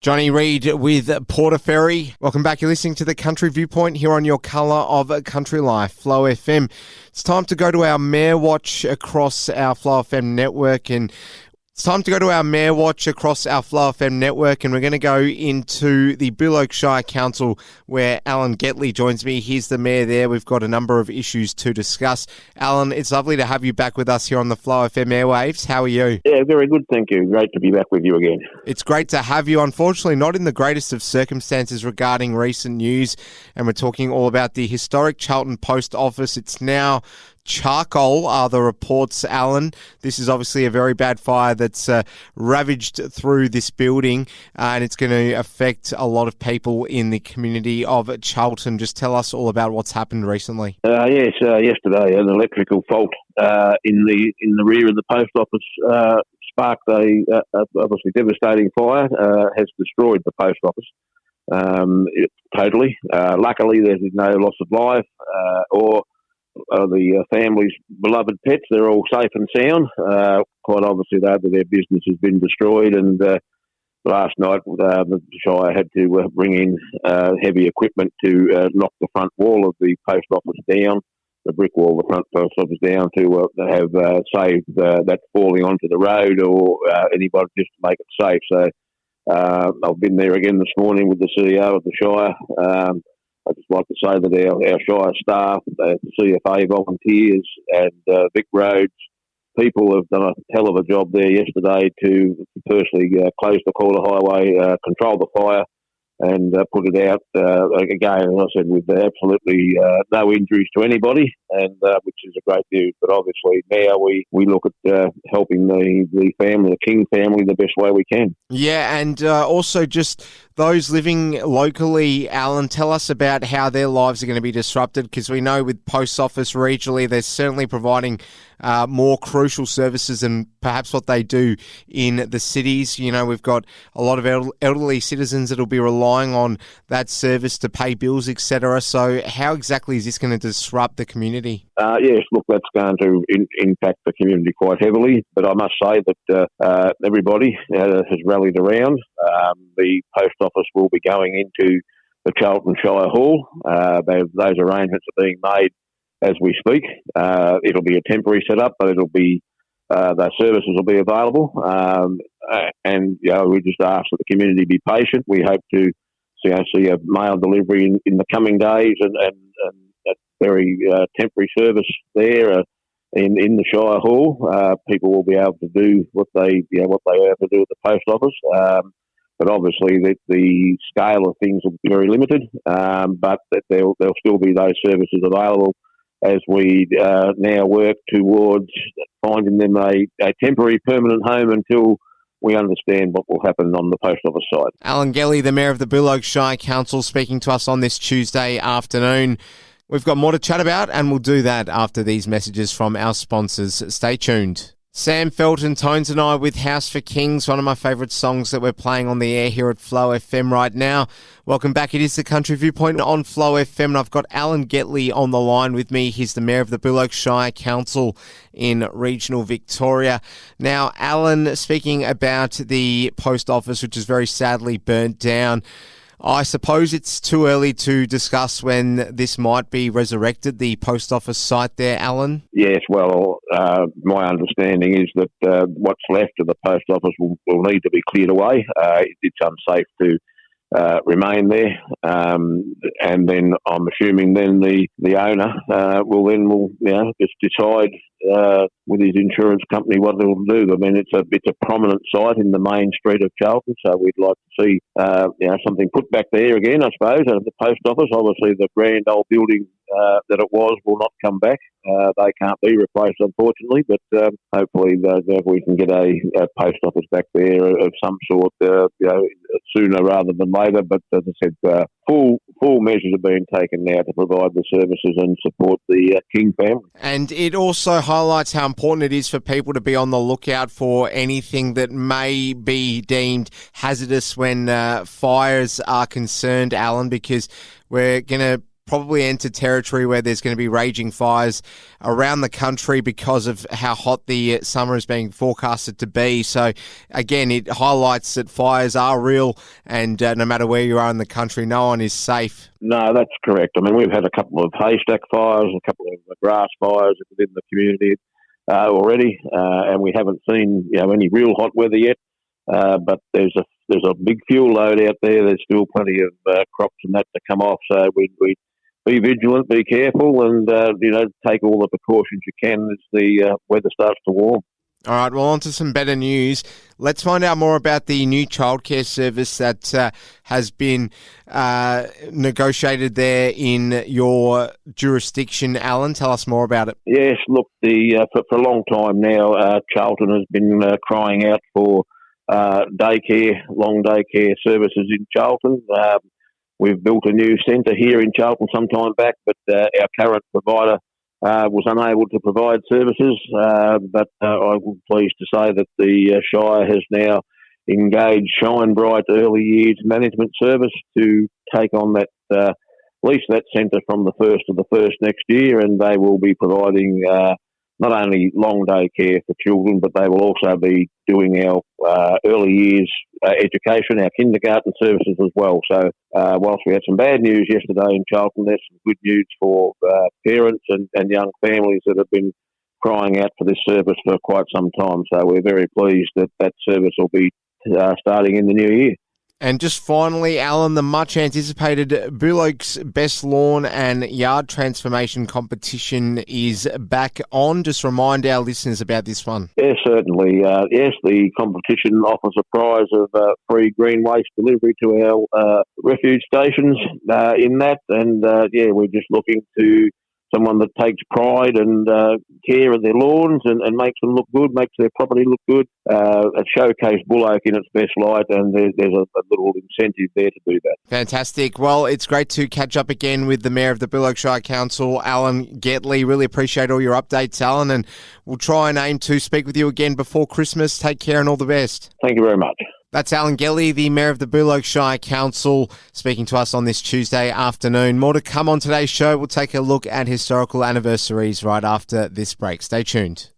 Johnny Reid with Portaferry. Welcome back. You're listening to the Country Viewpoint here on your colour of country life, Flow FM. It's time to go to our Mayor Watch across our Flow FM network, and we're going to go into the Bill Oaks Shire Council where Alan Getley joins me. He's the mayor there. We've got a number of issues to discuss. Alan, it's lovely to have you back with us here on the Flow FM airwaves. How are you? Yeah, very good, thank you. Great to be back with you again. It's great to have you. Unfortunately, not in the greatest of circumstances regarding recent news, and we're talking all about the historic Charlton Post Office. It's now charcoal are the reports, Alan. This is obviously a very bad fire that's ravaged through this building, and it's going to affect a lot of people in the community of Charlton. Just tell us all about what's happened recently. Yesterday an electrical fault in the rear of the post office sparked a obviously devastating fire. Has destroyed the post office totally. Luckily, there's no loss of life or the family's beloved pets. They're all safe and sound. Quite obviously, though, that their business has been destroyed. And last night, the Shire had to bring in heavy equipment to knock the front wall of the post office down, the brick wall of the front post office down, to have saved that falling onto the road or anybody, just to make it safe. So I've been there again this morning with the CEO of the Shire. I'd just like to say that our Shire staff, the CFA volunteers and Vic Roads people have done a hell of a job there yesterday to firstly close the quarter highway, control the fire and put it out. Again, as I said, with absolutely no injuries to anybody, and which is a great news. But obviously now we look at helping the family, the King family, the best way we can. Yeah, and also just those living locally, Alan, tell us about how their lives are going to be disrupted, because we know with Post Office regionally, they're certainly providing more crucial services than perhaps what they do in the cities. You know, we've got a lot of elderly citizens that will be relying on that service to pay bills, etc. So how exactly is this going to disrupt the community? Yes, look, that's going to impact the community quite heavily, but I must say that everybody has rallied around. The post office will be going into the Charlton Shire Hall. Those arrangements are being made as we speak. It'll be a temporary setup, but it'll be those services will be available. And we just ask that the community be patient. We hope to see a mail delivery in the coming days, and a very temporary service there in the Shire Hall. People will be able to do what they have to do at the post office. But obviously the scale of things will be very limited. But that there'll still be those services available as we now work towards finding them a temporary permanent home until we understand what will happen on the post office side. Alan Getley, the Mayor of the Bill Oaks Shire Council, speaking to us on this Tuesday afternoon. We've got more to chat about, and we'll do that after these messages from our sponsors. Stay tuned. Sam Felton Tones and I with House for Kings, one of my favourite songs that we're playing on the air here at Flow FM right now. Welcome back. It is the Country Viewpoint on Flow FM, and I've got Alan Getley on the line with me. He's the Mayor of the Bill Oaks Shire Council in regional Victoria. Now, Alan, speaking about the post office, which is very sadly burnt down, I suppose it's too early to discuss when this might be resurrected, the post office site there, Alan? Yes, well, my understanding is that what's left of the post office will need to be cleared away. It's unsafe to remain there, and then I'm assuming then the owner will just decide with his insurance company what they'll do. I mean, it's a prominent site in the main street of Charlton, so we'd like to see something put back there again, I suppose, at the post office. Obviously, the grand old building that it was will not come back. They can't be replaced, unfortunately, but hopefully we can get a post office back there of some sort, sooner rather than later. But as I said, full measures are being taken now to provide the services and support the King family. And it also highlights how important it is for people to be on the lookout for anything that may be deemed hazardous when fires are concerned, Alan, because we're going to probably entered territory where there's going to be raging fires around the country because of how hot the summer is being forecasted to be. So, again, it highlights that fires are real, and no matter where you are in the country, no one is safe. No, that's correct. I mean, we've had a couple of haystack fires, a couple of grass fires within the community already, and we haven't seen any real hot weather yet. But there's a big fuel load out there. There's still plenty of crops and that to come off. So we be vigilant, be careful, and take all the precautions you can as the weather starts to warm. All right, well, on to some better news. Let's find out more about the new childcare service that has been negotiated there in your jurisdiction. Alan, tell us more about it. Yes, look, for a long time now, Charlton has been crying out for long daycare services in Charlton. We've built a new centre here in Charlton some time back, but our current provider was unable to provide services. But I'm pleased to say that the Shire has now engaged Shine Bright Early Years Management Service to take on that lease that centre from the 1st of the 1st next year, and they will be providing not only long day care for children, but they will also be doing our early years education, our kindergarten services as well. So whilst we had some bad news yesterday in Charlton, there's some good news for parents and young families that have been crying out for this service for quite some time. So we're very pleased that that service will be starting in the new year. And just finally, Alan, the much-anticipated Bull Oaks Best Lawn and Yard Transformation Competition is back on. Just remind our listeners about this one. Yes, certainly. Yes, the competition offers a prize of free green waste delivery to our refuge stations in that. And, we're just looking to someone that takes pride and care of their lawns and makes them look good, makes their property look good, showcase Bull Oak in its best light, and there's a little incentive there to do that. Fantastic. Well, it's great to catch up again with the Mayor of the Bull Oaks Shire Council, Alan Gettley. Really appreciate all your updates, Alan, and we'll try and aim to speak with you again before Christmas. Take care and all the best. Thank you very much. That's Alan Gettley, the Mayor of the Bull Oaks Shire Council, speaking to us on this Tuesday afternoon. More to come on today's show. We'll take a look at historical anniversaries right after this break. Stay tuned.